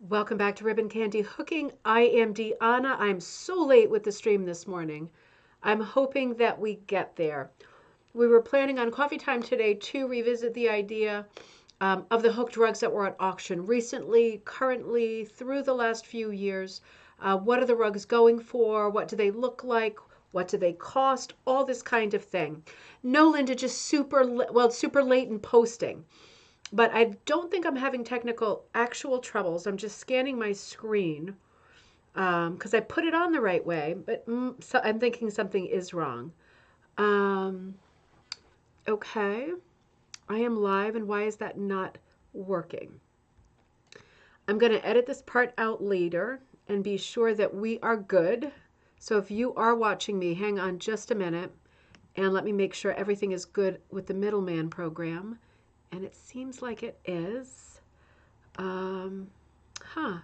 Welcome back to Ribbon Candy Hooking. I am Deana. I'm so late with the stream this morning. I'm hoping that we get there. We were planning on coffee time today to revisit the idea of the hooked rugs that were at auction recently, currently, through the last few years. What are the rugs going for? What do they look like? What do they cost? All this kind of thing. No, Linda, just super late in posting. But I don't think I'm having actual troubles. I'm just scanning my screen because I put it on the right way, but so I'm thinking something is wrong. Um, okay, I am live, and why is that not working? I'm going to edit this part out later and be sure that we are good. So if you are watching me, hang on just a minute and let me make sure everything is good with the middleman program. And it seems like it is. Huh.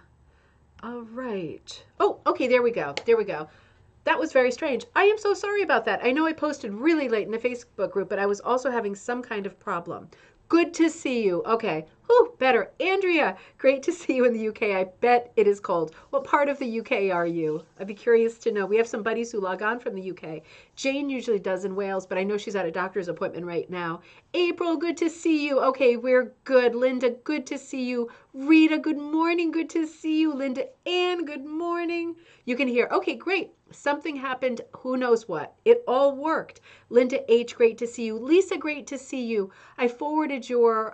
All right. Oh, okay, there we go. There we go. That was very strange. I am so sorry about that. I know I posted really late in the Facebook group, but I was also having some kind of problem. Good to see you. Okay. Whew, better. Andrea, great to see you in the UK. I bet it is cold. What part of the UK are you? I'd be curious to know. We have some buddies who log on from the UK. Jane usually does in Wales, but I know she's at a doctor's appointment right now. April, good to see you. Okay, we're good. Linda, good to see you. Rita, good morning. Good to see you. Linda Ann, good morning. You can hear. Okay, great. Something happened. Who knows what? It all worked. Linda H, great to see you. Lisa, great to see you. I forwarded your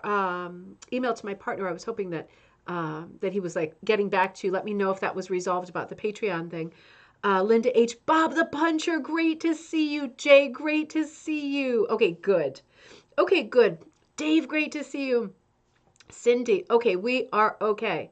email to my partner. I was hoping that that he was like getting back to you. Let me know if that was resolved about the Patreon thing. Linda H, Bob the Puncher, great to see you. Jay, great to see you. Okay, good. Okay, good. Dave, great to see you. Cindy, okay, we are okay.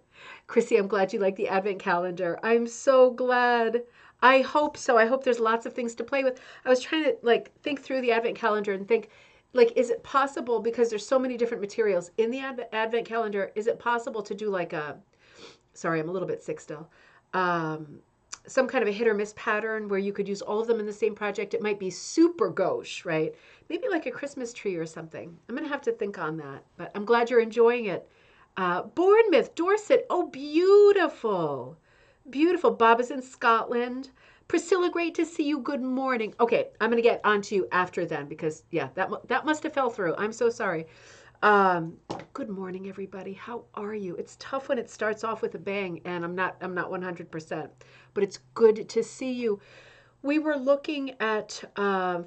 Chrissy, I'm glad you like the advent calendar. I'm so glad. I hope so. I hope there's lots of things to play with. I was trying to like think through the advent calendar and think like, is it possible, because there's so many different materials in the advent calendar, is it possible to do like a, sorry, I'm a little bit sick still, some kind of a hit or miss pattern where you could use all of them in the same project? It might be super gauche, right? Maybe like a Christmas tree or something. I'm going to have to think on that, but I'm glad you're enjoying it. Bournemouth, Dorset. Oh, beautiful. Beautiful. Bob is in Scotland. Priscilla, great to see you. Good morning. Okay, I'm going to get on to you after then because, yeah, that must have fell through. I'm so sorry. Good morning, everybody. How are you? It's tough when it starts off with a bang, and I'm not 100%, but it's good to see you. We were looking at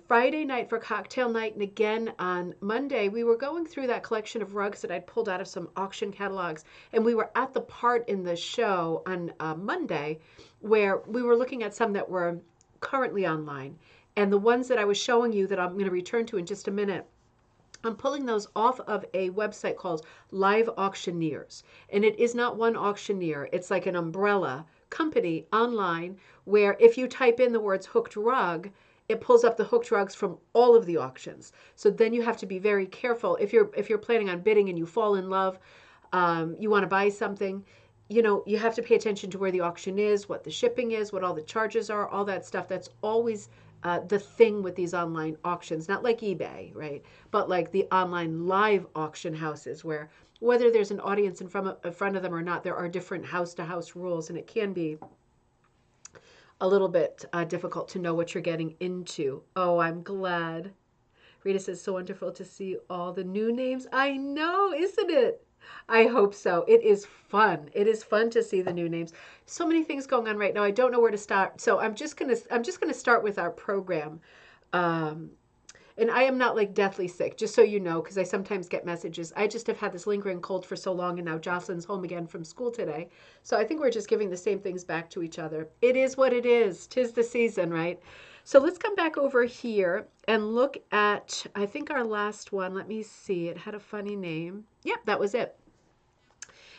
Friday night for cocktail night, and again on Monday, we were going through that collection of rugs that I'd pulled out of some auction catalogs, and we were at the part in the show on Monday where we were looking at some that were currently online, and the ones that I was showing you that I'm going to return to in just a minute, I'm pulling those off of a website called Live Auctioneers. And it is not one auctioneer, it's like an umbrella company online where if you type in the words hooked rug, it pulls up the hooked rugs from all of the auctions. So then you have to be very careful if you're planning on bidding and you fall in love, you want to buy something. You know, you have to pay attention to where the auction is, what the shipping is, what all the charges are, all that stuff. That's always the thing with these online auctions, not like eBay, right? But like the online live auction houses where whether there's an audience in front of them or not, there are different house-to-house rules, and it can be a little bit difficult to know what you're getting into. Oh, I'm glad. Rita says, so wonderful to see all the new names. I know, isn't it? I hope so. It is fun. It is fun to see the new names. So many things going on right now. I don't know where to start. So I'm just gonna start with our program. And I am not like deathly sick, just so you know, because I sometimes get messages. I just have had this lingering cold for so long, and now Jocelyn's home again from school today. So I think we're just giving the same things back to each other. It is what it is. 'Tis the season, right? So let's come back over here and look at, I think our last one. Let me see. It had a funny name. Yep, that was it.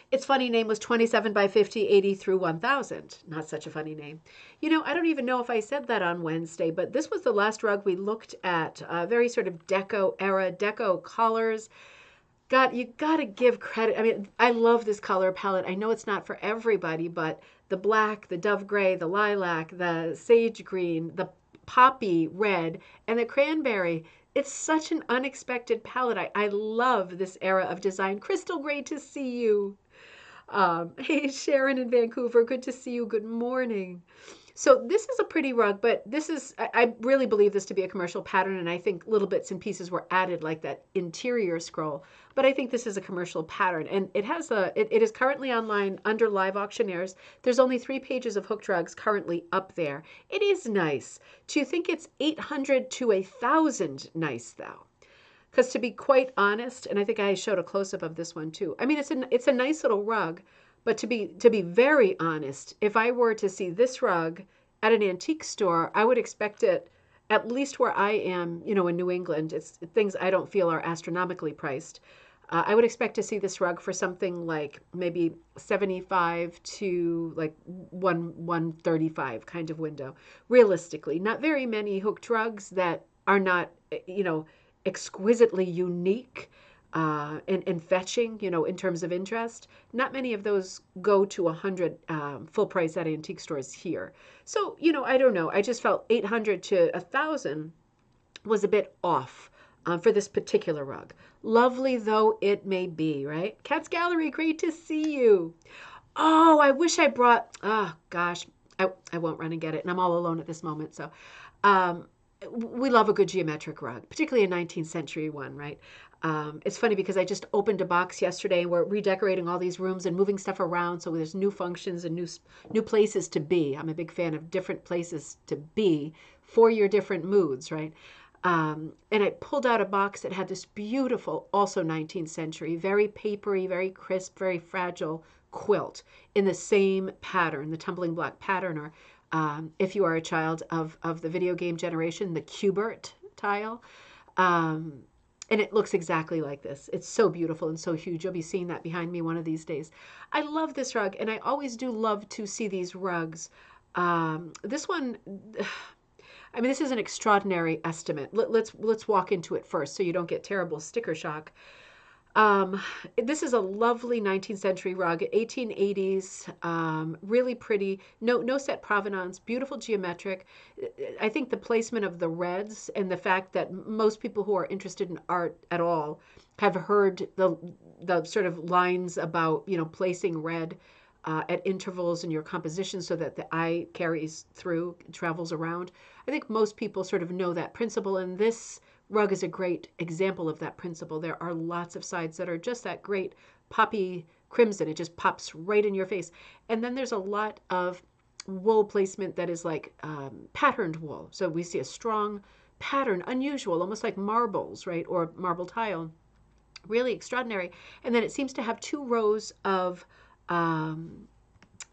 Its funny name was 27 by 50, 80 through 1000. Not such a funny name. You know, I don't even know if I said that on Wednesday, but this was the last rug we looked at. Very sort of deco era, deco colors. God, you got to give credit. I mean, I love this color palette. I know it's not for everybody, but the black, the dove gray, the lilac, the sage green, the poppy red, and the cranberry. It's such an unexpected palette. I love this era of design. Crystal, great to see you. Hey, Sharon in Vancouver, good to see you. Good morning. So this is a pretty rug, but this is, I really believe this to be a commercial pattern, and I think little bits and pieces were added like that interior scroll. But I think this is a commercial pattern, and it is currently online under live auctioneers. There's only 3 pages of hooked rugs currently up there. It is nice. Do you think it's 800 to 1,000 nice though? Because to be quite honest, and I think I showed a close up of this one too. I mean, it's a nice little rug, but to be very honest, if I were to see this rug at an antique store, I would expect it at least where I am, in New England. It's things I don't feel are astronomically priced. I would expect to see this rug for something like maybe 75 to like 135 kind of window. Realistically, not very many hooked rugs that are not, exquisitely unique and fetching, in terms of interest. Not many of those go to 100 full price at antique stores here. So, I don't know. I just felt 800 to 1,000 was a bit off for this particular rug. Lovely though it may be, right? Cat's Gallery, great to see you. Oh, I wish I brought, oh gosh, I won't run and get it. And I'm all alone at this moment. So um, we love a good geometric rug, particularly a 19th century one, right? It's funny because I just opened a box yesterday and we're redecorating all these rooms and moving stuff around so there's new functions and new places to be. I'm a big fan of different places to be for your different moods, right? And I pulled out a box that had this beautiful, also 19th century, very papery, very crisp, very fragile quilt in the same pattern, the tumbling block pattern, or if you are a child of the video game generation, the Cubert tile. Um, and it looks exactly like this. It's so beautiful and so huge. You'll be seeing that behind me one of these days. I love this rug, and I always do love to see these rugs. This one, I mean, this is an extraordinary estimate. Let's walk into it first so you don't get terrible sticker shock. Um, this is a lovely 19th century rug, 1880s, really pretty. No set provenance, beautiful geometric. I think the placement of the reds and the fact that most people who are interested in art at all have heard the sort of lines about placing red at intervals in your composition so that the eye carries through, travels around. I think most people sort of know that principle, and this rug is a great example of that principle. There are lots of sides that are just that great poppy crimson. It just pops right in your face. And then there's a lot of wool placement that is like patterned wool. So we see a strong pattern, unusual, almost like marbles, right? Or marble tile. Really extraordinary. And then it seems to have 2 rows of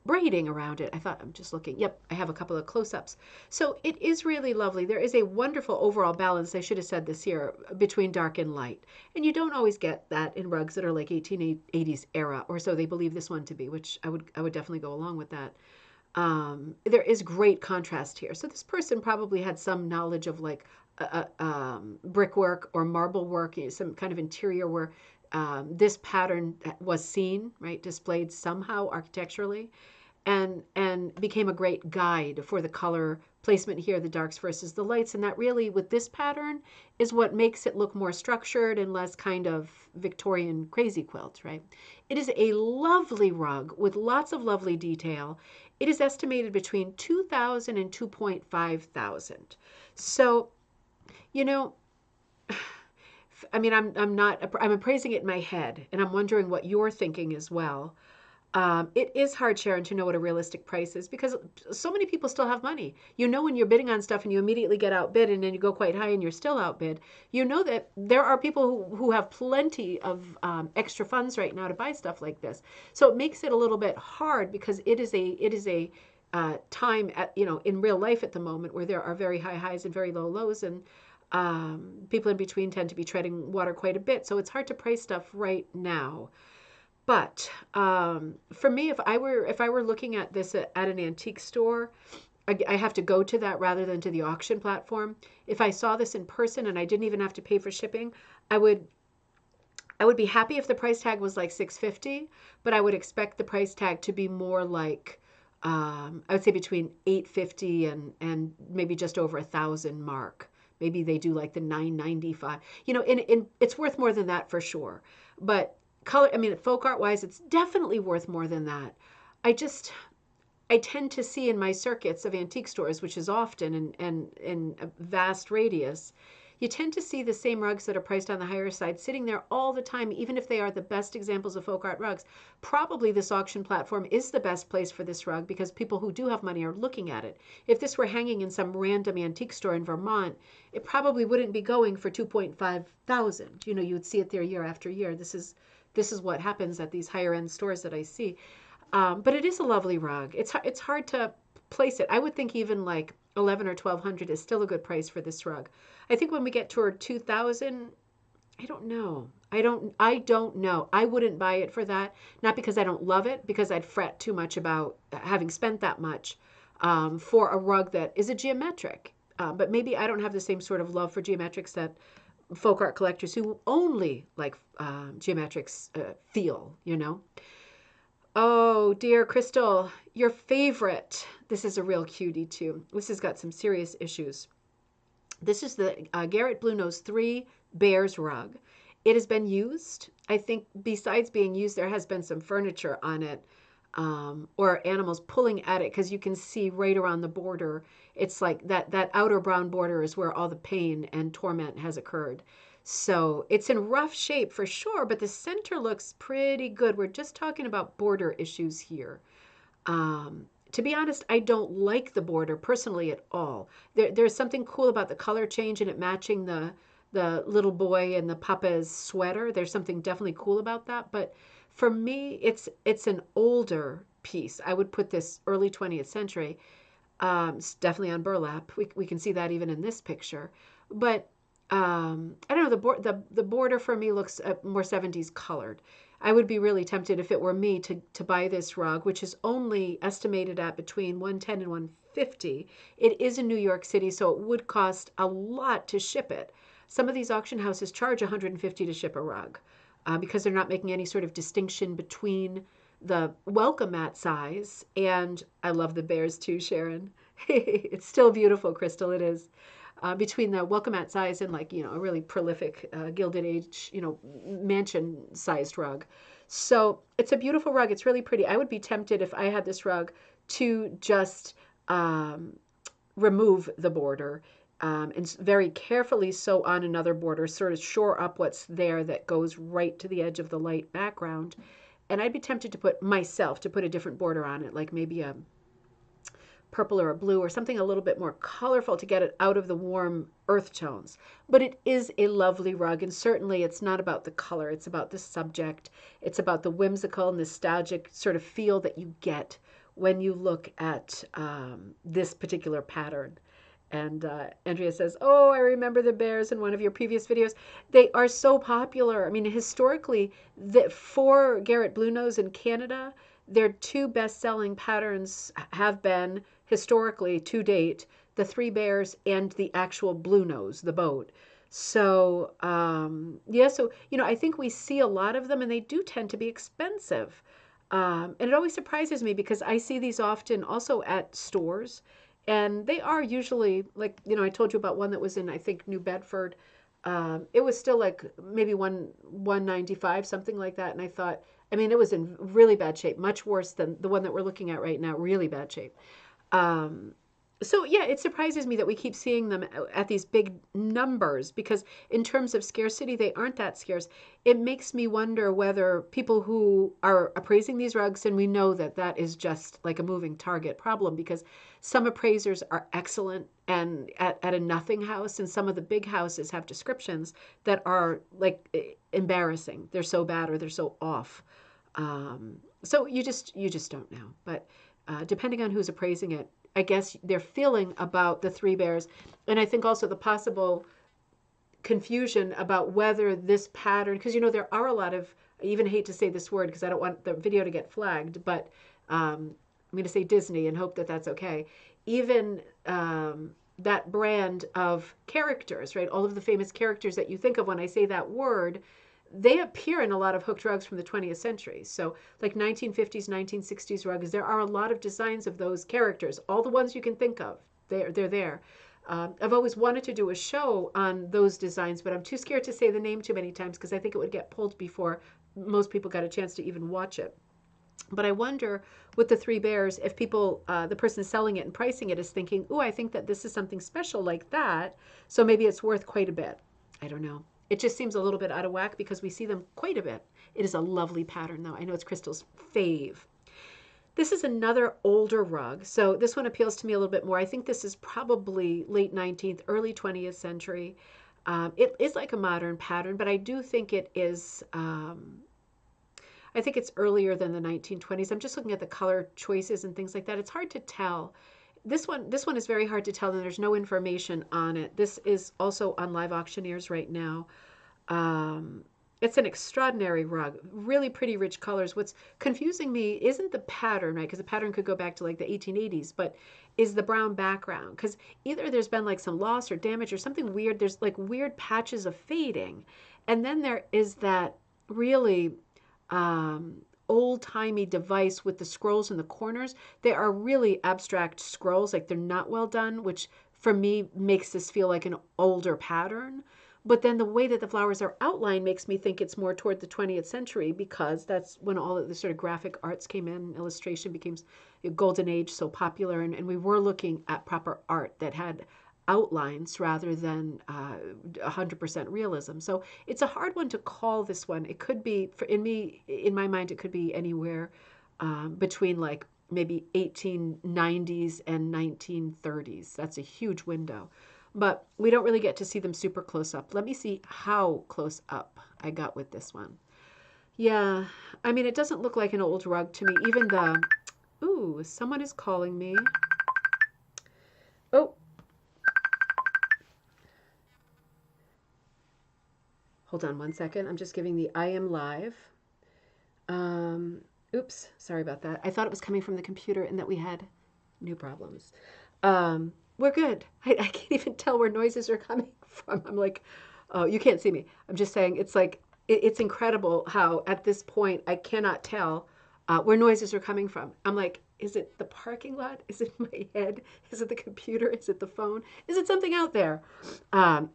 braiding around it. I thought, I'm just looking. Yep, I have a couple of close-ups. So it is really lovely. There is a wonderful overall balance, I should have said this here, between dark and light. And you don't always get that in rugs that are like 1880s era, or so they believe this one to be, which I would definitely go along with that. There is great contrast here. So this person probably had some knowledge of like brickwork or marble work, some kind of interior where this pattern was seen, right, displayed somehow architecturally, and became a great guide for the color placement here, the darks versus the lights. And that really, with this pattern, is what makes it look more structured and less kind of Victorian crazy quilt, right? It is a lovely rug with lots of lovely detail. It is estimated between 2,000 and 2,500. So, you know, I mean, I'm appraising it in my head, and I'm wondering what you're thinking as well. It is hard, Sharon, to know what a realistic price is because so many people still have money. When you're bidding on stuff and you immediately get outbid and then you go quite high and you're still outbid, you know that there are people who have plenty of extra funds right now to buy stuff like this. So it makes it a little bit hard because it is a time in real life at the moment where there are very high highs and very low lows, and people in between tend to be treading water quite a bit. So it's hard to price stuff right now. But for me, if I were looking at this at an antique store, I have to go to that rather than to the auction platform. If I saw this in person and I didn't even have to pay for shipping, I would be happy if the price tag was like $650, but I would expect the price tag to be more like I would say between $850 and maybe just over 1,000 mark. Maybe they do like the $995. And it's worth more than that for sure. But color, I mean, folk art wise, it's definitely worth more than that. I just, I tend to see in my circuits of antique stores, which is often and in a vast radius, you tend to see the same rugs that are priced on the higher side sitting there all the time, even if they are the best examples of folk art rugs. Probably this auction platform is the best place for this rug because people who do have money are looking at it. If this were hanging in some random antique store in Vermont, it probably wouldn't be going for 2.5 thousand. You know, you would see it there year after year. This is what happens at these higher end stores that I see. But it is a lovely rug. It's hard to place it. I would think even like 11 or 1200 is still a good price for this rug. I think when we get toward 2000, I don't know. I don't know. I wouldn't buy it for that. Not because I don't love it, because I'd fret too much about having spent that much for a rug that is a geometric. But maybe I don't have the same sort of love for geometrics that folk art collectors who only like geometrics feel, you know. Oh, dear Crystal, your favorite. This is a real cutie, too. This has got some serious issues. This is the Garrett Bluenose 3 Bears rug. It has been used. I think besides being used, there has been some furniture on it or animals pulling at it because you can see right around the border. It's like that outer brown border is where all the pain and torment has occurred. So it's in rough shape for sure, but the center looks pretty good. We're just talking about border issues here. To be honest, I don't like the border personally at all. There's something cool about the color change and it matching the little boy and the papa's sweater. There's something definitely cool about that. But for me, it's an older piece. I would put this early 20th century. It's definitely on burlap. We can see that even in this picture. But I don't know, the border for me looks more 70s colored. I would be really tempted if it were me to buy this rug, which is only estimated at between 110 and 150. It is in New York City, so it would cost a lot to ship it. Some of these auction houses charge 150 to ship a rug because they're not making any sort of distinction between the welcome mat size and I love the bears too, Sharon. It's still beautiful, Crystal. It is. Between the welcome mat size and like, you know, a really prolific Gilded Age, you know, mansion sized rug. So it's a beautiful rug. It's really pretty. I would be tempted if I had this rug to just remove the border and very carefully sew on another border, sort of shore up what's there that goes right to the edge of the light background. And I'd be tempted to put a different border on it, like maybe a purple or a blue or something a little bit more colorful to get it out of the warm earth tones. But it is a lovely rug, and certainly it's not about the color, it's about the subject. It's about the whimsical, nostalgic sort of feel that you get when you look at this particular pattern. And Andrea says, oh, I remember the bears in one of your previous videos. They are so popular. I mean, historically, for Garrett Bluenose in Canada, their two best-selling patterns have been, historically, to date, the Three Bears and the actual Bluenose, the boat. So, yeah, so, you know, I think we see a lot of them, and they do tend to be expensive. And it always surprises me because I see these often also at stores. And they are usually like, you know, I told you about one that was in, I think, New Bedford. It was still like maybe 195, something like that. And I thought, I mean, it was in really bad shape, much worse than the one that we're looking at right now, really bad shape. So yeah, it surprises me that we keep seeing them at these big numbers because in terms of scarcity, they aren't that scarce. It makes me wonder whether people who are appraising these rugs, and we know that that is just like a moving target problem because some appraisers are excellent and at a nothing house, and some of the big houses have descriptions that are like embarrassing. They're so bad or they're so off. So you just don't know. But depending on who's appraising it, I guess they're feeling about the Three Bears. And I think also the possible confusion about whether this pattern, because, you know, there are a lot of, I even hate to say this word because I don't want the video to get flagged, but I'm going to say Disney and hope that that's okay. Even that brand of characters, right? All of the famous characters that you think of when I say that word, they appear in a lot of hooked rugs from the 20th century. So like 1950s, 1960s rugs, there are a lot of designs of those characters, all the ones you can think of. They're there. I've always wanted to do a show on those designs, but I'm too scared to say the name too many times because I think it would get pulled before most people got a chance to even watch it. But I wonder with the Three Bears if people, the person selling it and pricing it is thinking, oh, I think that this is something special like that. So maybe it's worth quite a bit. I don't know. It just seems a little bit out of whack because we see them quite a bit. It is a lovely pattern, though. I know it's Crystal's fave. This is another older rug. So this one appeals to me a little bit more. I think this is probably late 19th, early 20th century. It is like a modern pattern, but I do think it is, I think it's earlier than the 1920s. I'm just looking at the color choices and things like that. It's hard to tell. This one is very hard to tell, and there's no information on it. This is also on Live Auctioneers right now. Um, it's an extraordinary rug, really pretty rich colors. What's confusing me isn't the pattern, right? Because the pattern could go back to like the 1880s, but is the brown background. Because either there's been like some loss or damage or something weird. There's like weird patches of fading. And then there is that really old-timey device with the scrolls in the corners. They are really abstract scrolls, like they're not well done, which for me makes this feel like an older pattern. But then the way that the flowers are outlined makes me think it's more toward the 20th century because that's when all of the sort of graphic arts came in. Illustration became a golden age, so popular, and we were looking at proper art that had outlines rather than 100% realism. So it's a hard one to call this one. It could be, in my mind, it could be anywhere between like maybe 1890s and 1930s. That's a huge window. But we don't really get to see them super close up. Let me see how close up I got with this one. Yeah, I mean, it doesn't look like an old rug to me. Even the, ooh, someone is calling me. Oh, hold on one second. I'm just giving the I am live. Oops, sorry about that. I thought it was coming from the computer and that we had new problems. We're good. I can't even tell where noises are coming from. I'm like, oh, you can't see me. I'm just saying it's like, it's incredible how at this point I cannot tell where noises are coming from. I'm like, is it the parking lot? Is it my head? Is it the computer? Is it the phone? Is it something out there?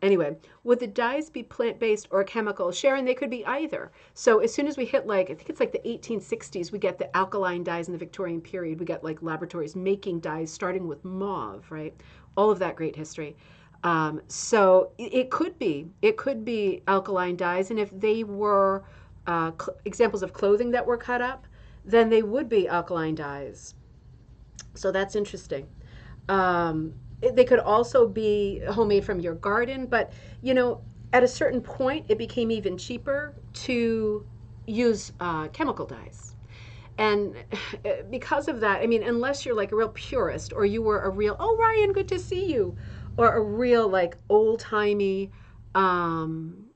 Anyway, would the dyes be plant-based or chemical? Sharon, they could be either. So as soon as we hit like, I think it's like the 1860s, we get the alkaline dyes in the Victorian period. We got like laboratories making dyes starting with mauve, right? All of that great history. So it could be alkaline dyes. And if they were examples of clothing that were cut up, then they would be alkaline dyes. So that's interesting. They could also be homemade from your garden, but you know, at a certain point, it became even cheaper to use chemical dyes. And because of that, I mean, unless you're like a real purist or you were a real, oh, Ryan, good to see you, or a real like old timey, kind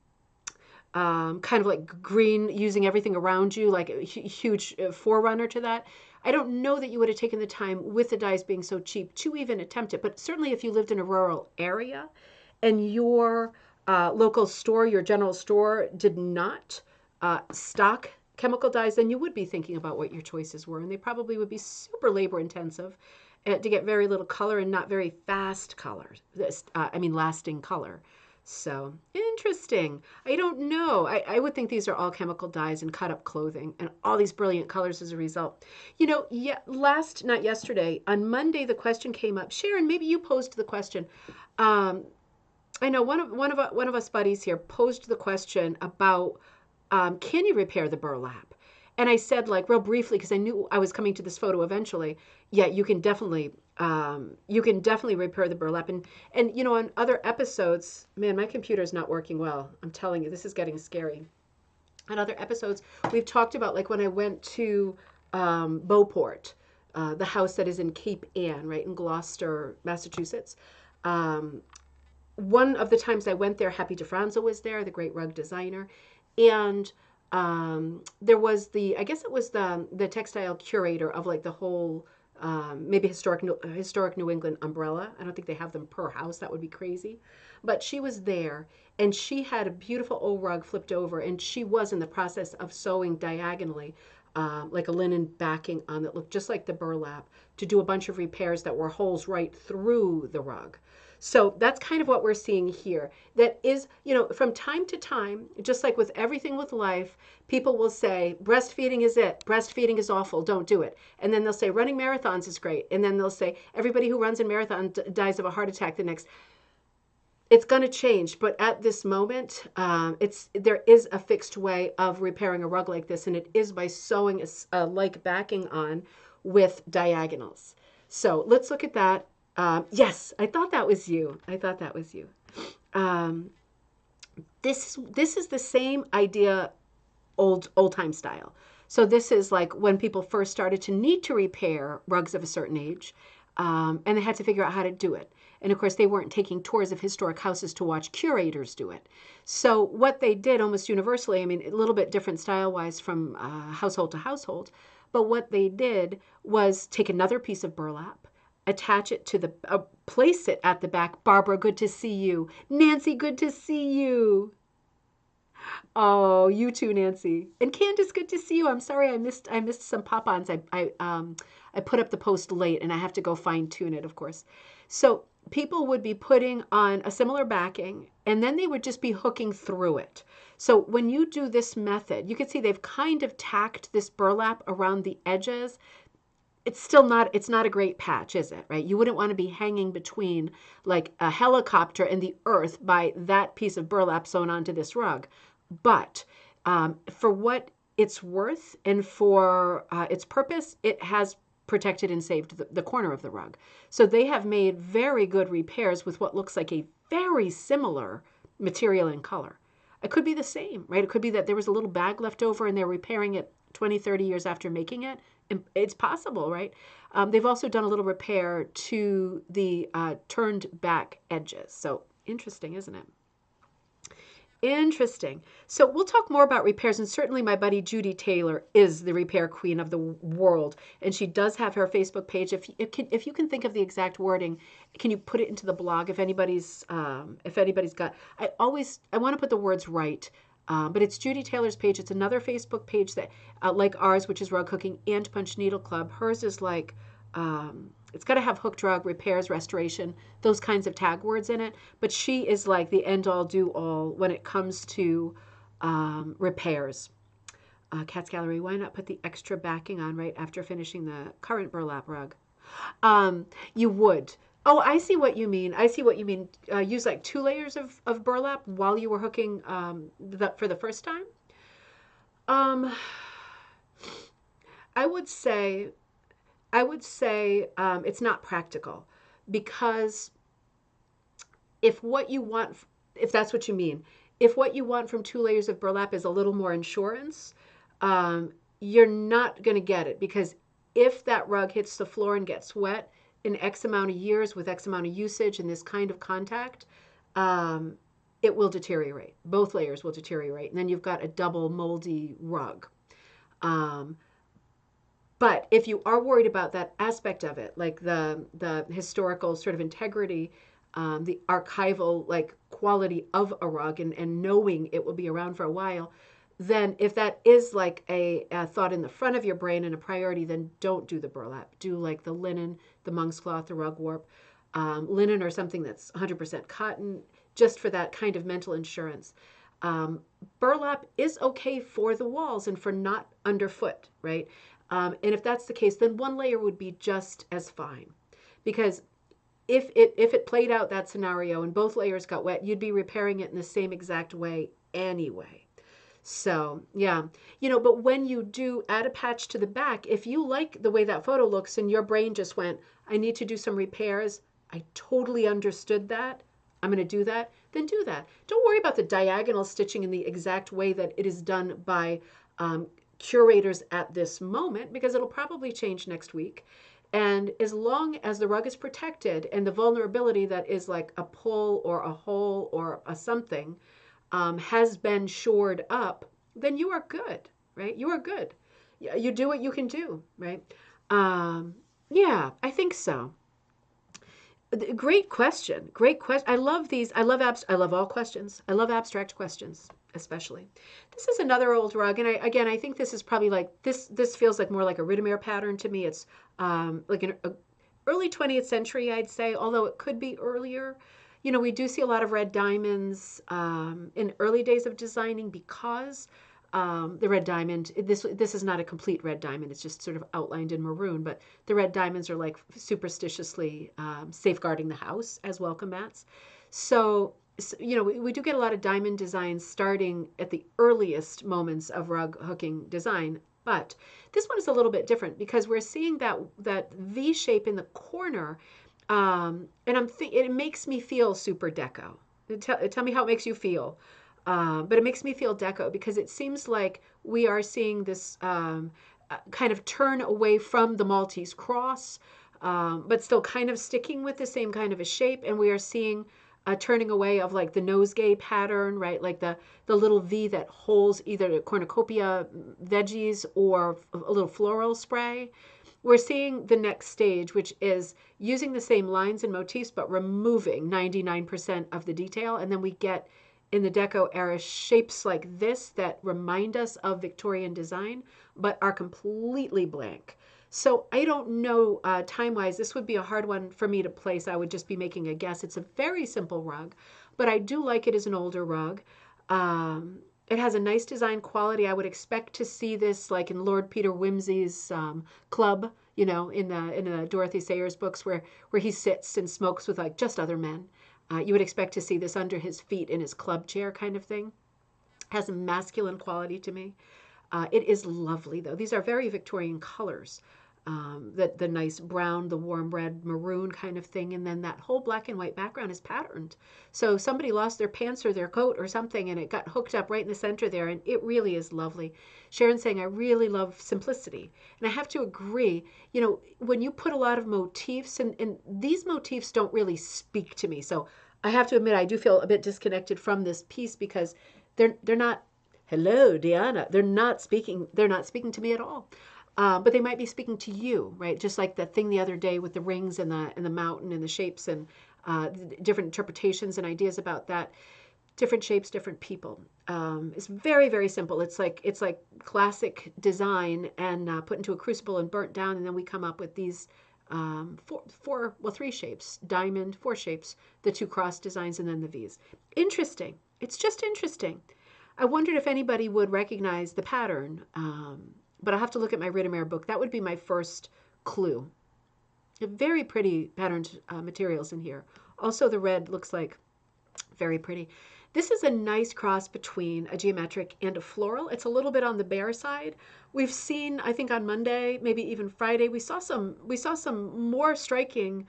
of like green, using everything around you, like a huge forerunner to that. I don't know that you would have taken the time with the dyes being so cheap to even attempt it. But certainly if you lived in a rural area and your local store, your general store, did not stock chemical dyes, then you would be thinking about what your choices were. And they probably would be super labor intensive to get very little color and not very fast color. Lasting color. So interesting. I don't know. I would think these are all chemical dyes and cut up clothing and all these brilliant colors as a result. You know, yeah, not yesterday, on Monday, the question came up. Sharon, maybe you posed the question. I know one of us buddies here posed the question about can you repair the burlap? And I said, like, real briefly, because I knew I was coming to this photo eventually. Yeah, you can definitely repair the burlap. And you know, on other episodes, man, my computer is not working well. I'm telling you, this is getting scary. On other episodes, we've talked about like when I went to Beauport, the house that is in Cape Ann, right in Gloucester, Massachusetts. One of the times I went there, Happy DeFranzo was there, the great rug designer, and there was I guess it was the textile curator of like the whole maybe historic New England umbrella. I don't think they have them per house. That would be crazy. But she was there, and she had a beautiful old rug flipped over, and she was in the process of sewing diagonally like a linen backing on that looked just like the burlap to do a bunch of repairs that were holes right through the rug. So that's kind of what we're seeing here. That is, from time to time, just like with everything with life, people will say, breastfeeding is it. Breastfeeding is awful. Don't do it. And then they'll say, running marathons is great. And then they'll say, everybody who runs a marathon dies of a heart attack the next. It's going to change, but at this moment, there is a fixed way of repairing a rug like this, and it is by sewing a like backing on with diagonals. So let's look at that. Yes, I thought that was you. I thought that was you. This is the same idea, old time style. So this is like when people first started to need to repair rugs of a certain age, and they had to figure out how to do it. And of course, they weren't taking tours of historic houses to watch curators do it. So what they did almost universally, I mean, a little bit different style-wise from household to household, but what they did was take another piece of burlap, attach it to place it at the back. Barbara, good to see you. Nancy, good to see you. Oh, you too, Nancy. And Candace, good to see you. I'm sorry I missed some pop-ons. I put up the post late and I have to go fine tune it, of course. So people would be putting on a similar backing and then they would just be hooking through it. So when you do this method, you can see they've kind of tacked this burlap around the edges. It's not a great patch, is it? Right? You wouldn't want to be hanging between like a helicopter and the earth by that piece of burlap sewn onto this rug. But for what it's worth and for its purpose, it has protected and saved the corner of the rug. So they have made very good repairs with what looks like a very similar material and color. It could be the same, right? It could be that there was a little bag left over and they're repairing it 20, 30 years after making it. It's possible, right? They've also done a little repair to the turned back edges. So interesting, isn't it? Interesting. So we'll talk more about repairs, and certainly my buddy Judy Taylor is the repair queen of the world, and she does have her Facebook page. If you can think of the exact wording, can you put it into the blog if anybody's got? I want to put the words right, but it's Judy Taylor's page. It's another Facebook page that like ours, which is Rug Cooking and Punch Needle Club. Hers is like. It's got to have hook drug, repairs, restoration, those kinds of tag words in it. But she is like the end-all, do-all when it comes to repairs. Cat's Gallery, why not put the extra backing on right after finishing the current burlap rug? You would. Oh, I see what you mean. Use like 2 layers of burlap while you were hooking for the first time? I would say it's not practical because if that's what you mean, if what you want from 2 layers of burlap is a little more insurance, you're not going to get it, because if that rug hits the floor and gets wet in X amount of years with X amount of usage and this kind of contact, it will deteriorate. Both layers will deteriorate, and then you've got a double moldy rug. But if you are worried about that aspect of it, like the historical sort of integrity, the archival like quality of a rug and knowing it will be around for a while, then if that is like a thought in the front of your brain and a priority, then don't do the burlap. Do like the linen, the monk's cloth, the rug warp, linen or something that's 100% cotton, just for that kind of mental insurance. Burlap is okay for the walls and for not underfoot, right? And if that's the case, then 1 layer would be just as fine. Because if it played out that scenario and both layers got wet, you'd be repairing it in the same exact way anyway. So, yeah. But when you do add a patch to the back, if you like the way that photo looks and your brain just went, I need to do some repairs, I totally understood that, I'm going to do that, then do that. Don't worry about the diagonal stitching in the exact way that it is done by curators at this moment, because it'll probably change next week. And as long as the rug is protected and the vulnerability that is like a pull or a hole or a something has been shored up, then you are good, right? You are good. You do what you can do, right? Yeah, I think so. Great question. Great question. I love these. I love all questions. I love abstract questions. especially. This is another old rug, and again, I think this is probably like this feels like more like a Rudimere pattern to me. It's like an early 20th century, I'd say, although it could be earlier. You know, we do see a lot of red diamonds in early days of designing because the red diamond, this is not a complete red diamond. It's just sort of outlined in maroon, but the red diamonds are like superstitiously safeguarding the house as welcome mats. So you know, we do get a lot of diamond designs starting at the earliest moments of rug hooking design. But this one is a little bit different because we're seeing that V shape in the corner, and it makes me feel super deco. Tell me how it makes you feel. But it makes me feel deco because it seems like we are seeing this kind of turn away from the Maltese cross, but still kind of sticking with the same kind of a shape. And we are seeing a turning away of like the nosegay pattern, right? Like the little V that holds either the cornucopia veggies or a little floral spray. We're seeing the next stage, which is using the same lines and motifs, but removing 99% of the detail. And then we get in the Deco era shapes like this that remind us of Victorian design, but are completely blank. So I don't know time-wise. This would be a hard one for me to place. I would just be making a guess. It's a very simple rug, but I do like it as an older rug. It has a nice design quality. I would expect to see this like in Lord Peter Wimsey's club, you know, in the Dorothy Sayers books where he sits and smokes with like just other men. You would expect to see this under his feet in his club chair kind of thing. Has a masculine quality to me. It is lovely though. These are very Victorian colors. The nice brown, the warm red, maroon kind of thing, and then that whole black and white background is patterned. So somebody lost their pants or their coat or something, and it got hooked up right in the center there, and it really is lovely. Sharon's saying, I really love simplicity. And I have to agree, you know, when you put a lot of motifs, and these motifs don't really speak to me. So I have to admit, I do feel a bit disconnected from this piece because they're not, hello, Deana, they're not speaking to me at all. But they might be speaking to you, right? Just like that thing the other day with the rings and the mountain and the shapes and different interpretations and ideas about that. Different shapes, different people. It's very, very simple. It's like classic design and put into a crucible and burnt down, and then we come up with these three shapes: diamond, four shapes, the two cross designs, and then the V's. Interesting. It's just interesting. I wondered if anybody would recognize the pattern. But I'll have to look at my Rudimere book. That would be my first clue. Very pretty patterned materials in here. Also, the red looks like very pretty. This is a nice cross between a geometric and a floral. It's a little bit on the bare side. We've seen, I think on Monday, maybe even Friday, we saw some more striking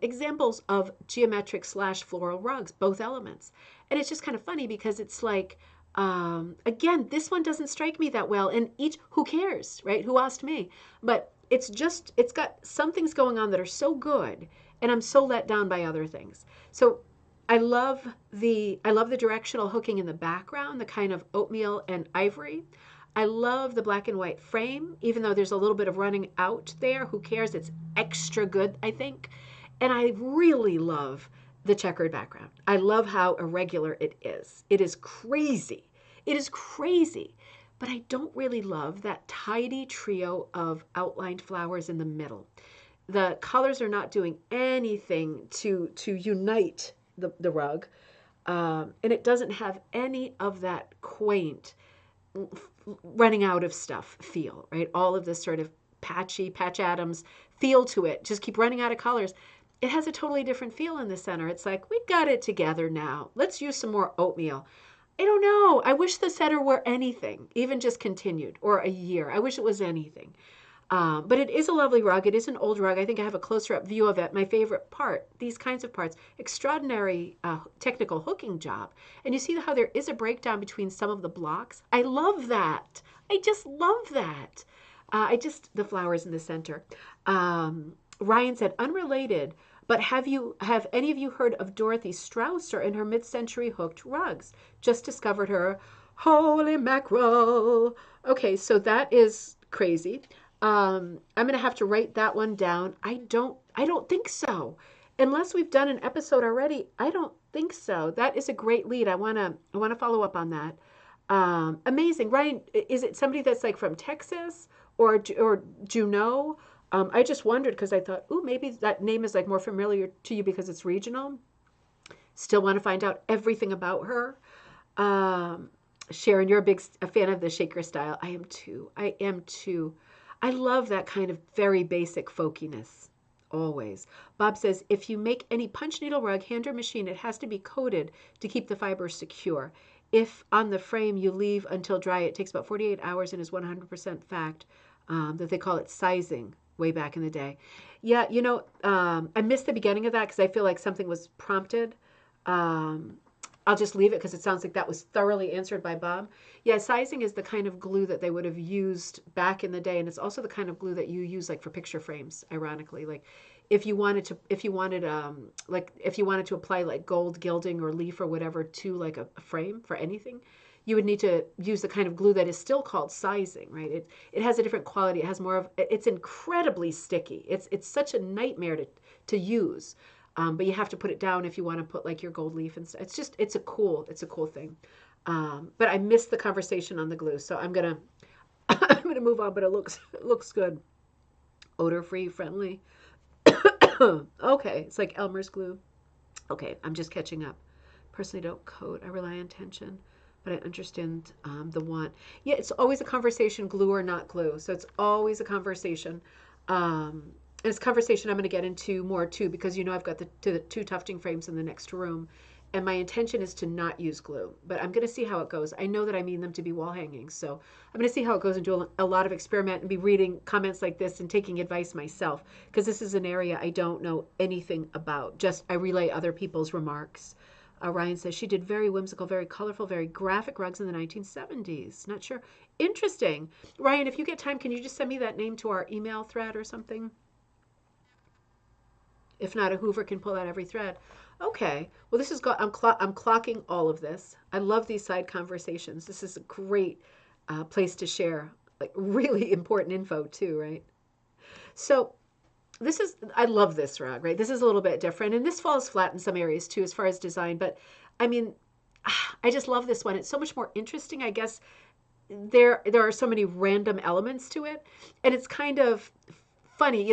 examples of geometric / floral rugs, both elements. And it's just kind of funny because it's like, again, this one doesn't strike me that well. And who cares, right? Who asked me? But it's got some things going on that are so good, and I'm so let down by other things. So I love the directional hooking in the background, the kind of oatmeal and ivory. I love the black and white frame, even though there's a little bit of running out there. Who cares? It's extra good, I think. And I really love the checkered background. I love how irregular it is. It is crazy. It is crazy. But I don't really love that tidy trio of outlined flowers in the middle. The colors are not doing anything to unite the rug. And it doesn't have any of that quaint running out of stuff feel, right? All of this sort of Patch Adams feel to it. Just keep running out of colors. It has a totally different feel in the center. It's like, we got it together now. Let's use some more oatmeal. I don't know. I wish the center were anything, even just continued, or a year. I wish it was anything. But it is a lovely rug. It is an old rug. I think I have a closer up view of it. My favorite part, these kinds of parts, extraordinary technical hooking job. And you see how there is a breakdown between some of the blocks. I love that. I just love that. The flowers in the center. Ryan said, unrelated, but have any of you heard of Dorothy Strausser and her mid-century hooked rugs? Just discovered her. Holy mackerel. Okay, so that is crazy. I'm going to have to write that one down. I don't think so. unless we've done an episode already, I don't think so. That is a great lead. I wanna follow up on that. Amazing, Ryan. Is it somebody that's like from Texas or do you know? I just wondered because I thought, ooh, maybe that name is like more familiar to you because it's regional. Still want to find out everything about her. Um, Sharon, you're a fan of the shaker style. I am too. I am too. I love that kind of very basic folkiness. Always. Bob says if you make any punch needle rug, hand or machine, it has to be coated to keep the fibers secure. If on the frame you leave until dry, it takes about 48 hours and is 100% fact that they call it sizing way back in the day. Yeah, I missed the beginning of that because I feel like something was prompted. Um, I'll just leave it because it sounds like that was thoroughly answered by Bob. Yeah, sizing is the kind of glue that they would have used back in the day, and it's also the kind of glue that you use like for picture frames. Ironically, like if you wanted to apply like gold gilding or leaf or whatever to like a frame for anything, you would need to use the kind of glue that is still called sizing, right? It has a different quality. It has more of it's incredibly sticky. It's such a nightmare to use. But you have to put it down if you want to put like your gold leaf and stuff. It's a cool thing. But I missed the conversation on the glue, so I'm gonna I'm gonna move on. But it looks good, odor free, friendly. Okay, it's like Elmer's glue. Okay, I'm just catching up. Personally, don't coat. I rely on tension, but I understand the want. Yeah, it's always a conversation, glue or not glue. So it's always a conversation. And it's a conversation I'm going to get into more too, because I've got the two tufting frames in the next room, and my intention is to not use glue. But I'm going to see how it goes. I know that I mean them to be wall hangings, so I'm going to see how it goes and do a lot of experiment and be reading comments like this and taking advice myself, because this is an area I don't know anything about. Just I relay other people's remarks. Ryan says she did very whimsical, very colorful, very graphic rugs in the 1970s. Not sure. Interesting. Ryan, if you get time, can you just send me that name to our email thread or something? If not, a Hoover can pull out every thread. Okay. Well, this is I'm clocking all of this. I love these side conversations. This is a great place to share like really important info too, right? So I love this rug, right? This is a little bit different, and this falls flat in some areas too as far as design. But I mean, I just love this one. It's so much more interesting, I guess. There are so many random elements to it, and it's kind of funny,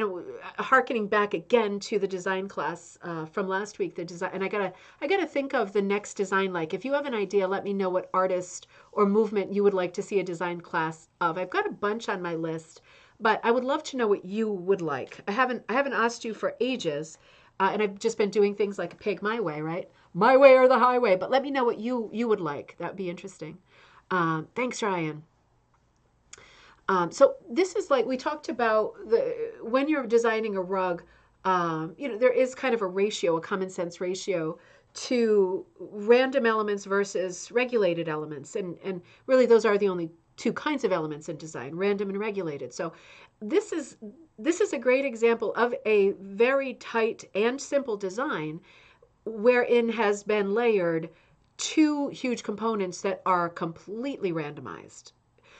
harkening back again to the design class from last week. The design, and I gotta think of the next design. Like, if you have an idea, let me know what artist or movement you would like to see a design class of. I've got a bunch on my list, but I would love to know what you would like. I haven't asked you for ages, and I've just been doing things like pig my way, right? My way or the highway. But let me know what you would like. That would be interesting. Thanks, Ryan. So this is like we talked about when you're designing a rug, there is kind of a ratio, a common sense ratio to random elements versus regulated elements, and really those are the only two kinds of elements in design: random and regulated. So this is this is a great example of a very tight and simple design wherein has been layered two huge components that are completely randomized.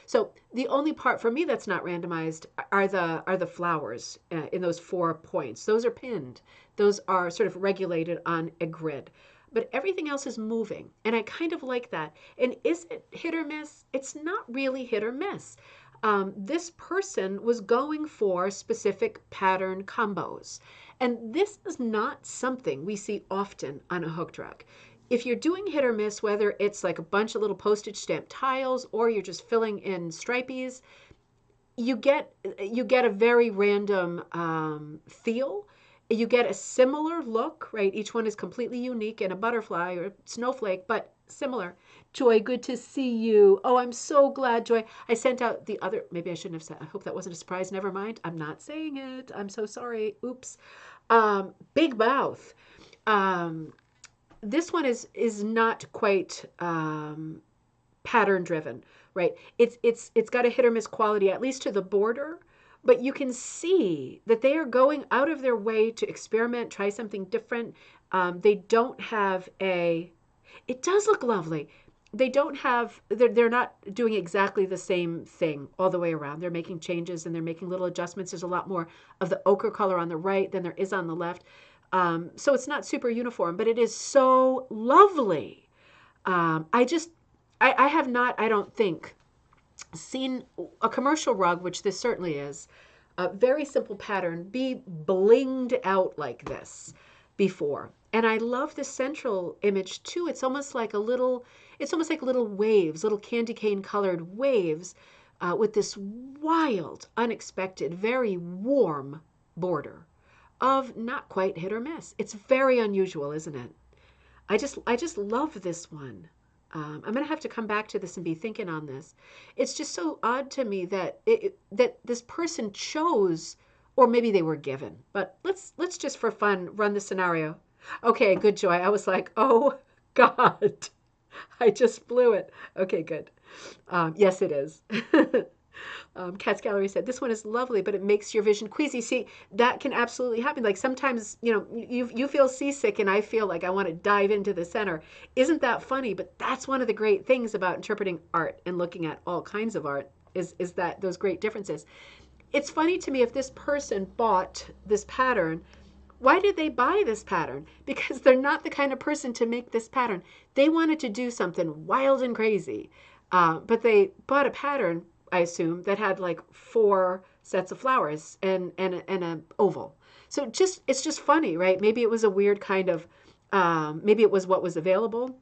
So the only part for me that's not randomized are the flowers in those 4 points. Those are pinned. Those are sort of regulated on a grid. But everything else is moving, and I kind of like that. And is it hit or miss? It's not really hit or miss. This person was going for specific pattern combos. And this is not something we see often on a hooked rug. If you're doing hit or miss, whether it's like a bunch of little postage stamp tiles or you're just filling in stripies, you get a very random feel. You get a similar look, right? Each one is completely unique and a butterfly or snowflake, but similar. Joy, good to see you. Oh, I'm so glad, Joy. I sent out the other, maybe I shouldn't have said, I hope that wasn't a surprise. Never mind. I'm not saying it. I'm so sorry. Oops. Big mouth. Um, this one is not quite pattern driven, right? It's got a hit or miss quality, at least to the border, but you can see that they are going out of their way to experiment, try something different. They don't have a. It does look lovely. They don't have. They're not doing exactly the same thing all the way around. They're making changes and they're making little adjustments. There's a lot more of the ochre color on the right than there is on the left. So it's not super uniform, but it is so lovely. I have not, I don't think, seen a commercial rug, which this certainly is, a very simple pattern, be blinged out like this before. And I love the central image too. It's almost like little waves, little candy cane colored waves with this wild, unexpected, very warm border of not quite hit or miss. It's very unusual, isn't it? I just love this one. I'm gonna have to come back to this and be thinking on this. It's just so odd to me that that this person chose, or maybe they were given. But let's just for fun run the scenario. Okay, good, Joy. I was like, oh God, I just blew it. Okay, good. Yes, it is. Cat's Gallery said, this one is lovely, but it makes your vision queasy. See, that can absolutely happen. Like sometimes, you feel seasick and I feel like I want to dive into the center. Isn't that funny? But that's one of the great things about interpreting art and looking at all kinds of art is that those great differences. It's funny to me if this person bought this pattern. Why did they buy this pattern? Because they're not the kind of person to make this pattern. They wanted to do something wild and crazy, but they bought a pattern, I assume, that had like 4 sets of flowers and an oval. So it's just funny, right? Maybe it was a weird kind of, maybe it was what was available,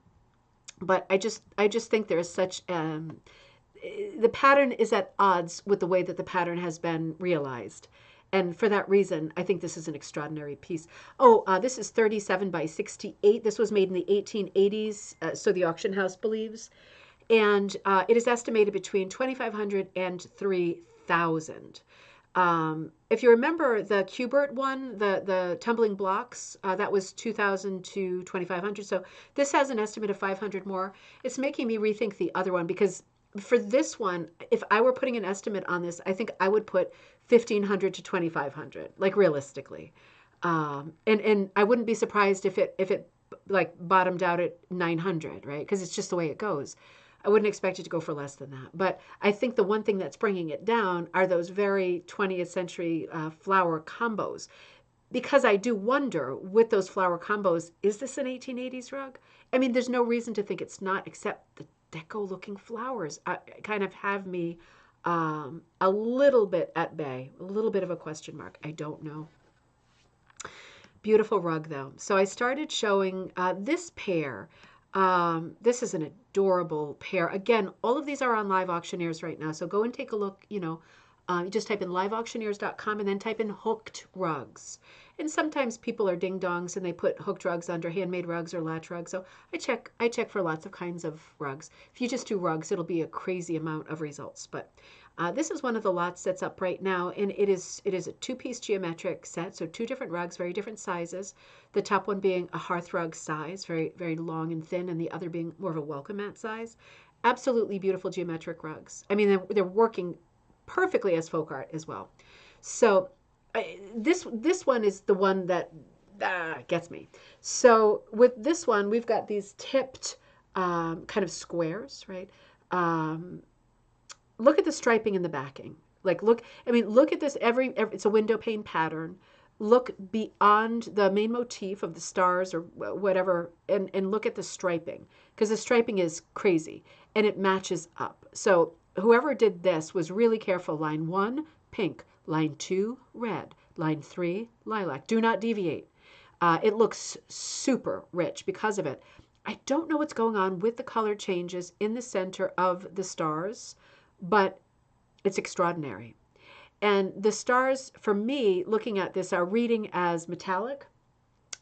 but I just think there is such the pattern is at odds with the way that the pattern has been realized. And for that reason, I think this is an extraordinary piece. Oh, this is 37 by 68. This was made in the 1880s, so the auction house believes. And it is estimated between 2,500 and 3,000. If you remember the Kubert one, the tumbling blocks, that was 2,000 to 2,500. So this has an estimate of 500 more. It's making me rethink the other one because for this one, if I were putting an estimate on this, I think I would put 1,500 to 2,500, like realistically. And I wouldn't be surprised if it like bottomed out at 900, right? Because it's just the way it goes. I wouldn't expect it to go for less than that. But I think the one thing that's bringing it down are those very 20th century flower combos. Because I do wonder with those flower combos, is this an 1880s rug? I mean, there's no reason to think it's not, except the deco looking flowers kind of have me a little bit at bay, a little bit of a question mark. I don't know. Beautiful rug though. So I started showing this pair. This is an adorable pair. Again, all of these are on Live Auctioneers right now. So go and take a look, you just type in liveauctioneers.com and then type in hooked rugs. And sometimes people are ding-dongs and they put hooked rugs under handmade rugs or latch rugs. So I check for lots of kinds of rugs. If you just do rugs, it'll be a crazy amount of results. But this is one of the lots that's up right now, and it is a 2-piece geometric set, so 2 different rugs, very different sizes. The top one being a hearth rug size, very, very long and thin, and the other being more of a welcome mat size. Absolutely beautiful geometric rugs. I mean, they're working perfectly as folk art as well. So this one is the one that gets me. So with this one, we've got these tipped kind of squares, right? Look at the striping in the backing. Like look at this. Every it's a window pane pattern. Look beyond the main motif of the stars or whatever, and look at the striping, because the striping is crazy and it matches up. So whoever did this was really careful. Line 1, pink. Line 2, red. Line 3, lilac. Do not deviate. It looks super rich because of it. I don't know what's going on with the color changes in the center of the stars, but it's extraordinary. And the stars, for me, looking at this, are reading as metallic.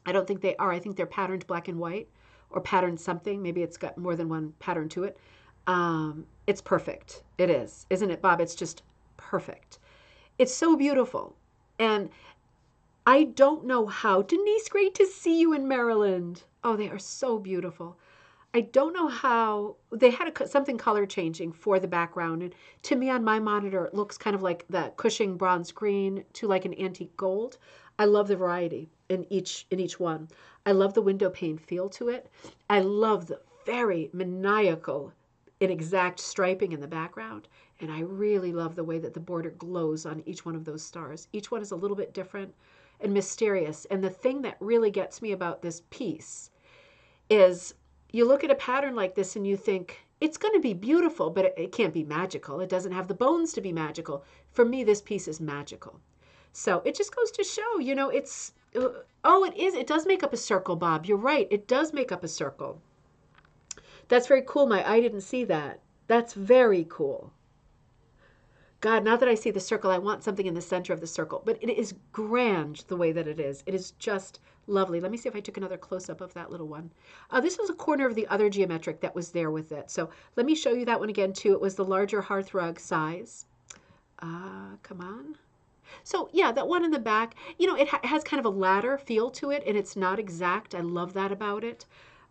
I don't think they are. I think they're patterned black and white or patterned something. Maybe it's got more than one pattern to it. It's perfect. It is. Isn't it, Bob? It's just perfect. It's so beautiful. And I don't know how. Denise, great to see you in Maryland. Oh, they are so beautiful. I don't know how. They had something color changing for the background. And to me on my monitor, it looks kind of like the Cushing bronze green to like an antique gold. I love the variety in each one. I love the window pane feel to it. I love the very maniacal and exact striping in the background. And I really love the way that the border glows on each one of those stars. Each one is a little bit different. and mysterious. And the thing that really gets me about this piece is you look at a pattern like this and you think, it's going to be beautiful, but it can't be magical. It doesn't have the bones to be magical. For me, this piece is magical. So it just goes to show, it's, oh, it is. It does make up a circle, Bob. You're right. It does make up a circle. That's very cool. My eye didn't see that. That's very cool. God, now that I see the circle, I want something in the center of the circle. But it is grand the way that it is. It is just lovely. Let me see if I took another close-up of that little one. This was a corner of the other geometric that was there with it. So let me show you that one again, too. It was the larger hearth rug size. Come on. So yeah, that one in the back, it has kind of a ladder feel to it, and it's not exact. I love that about it.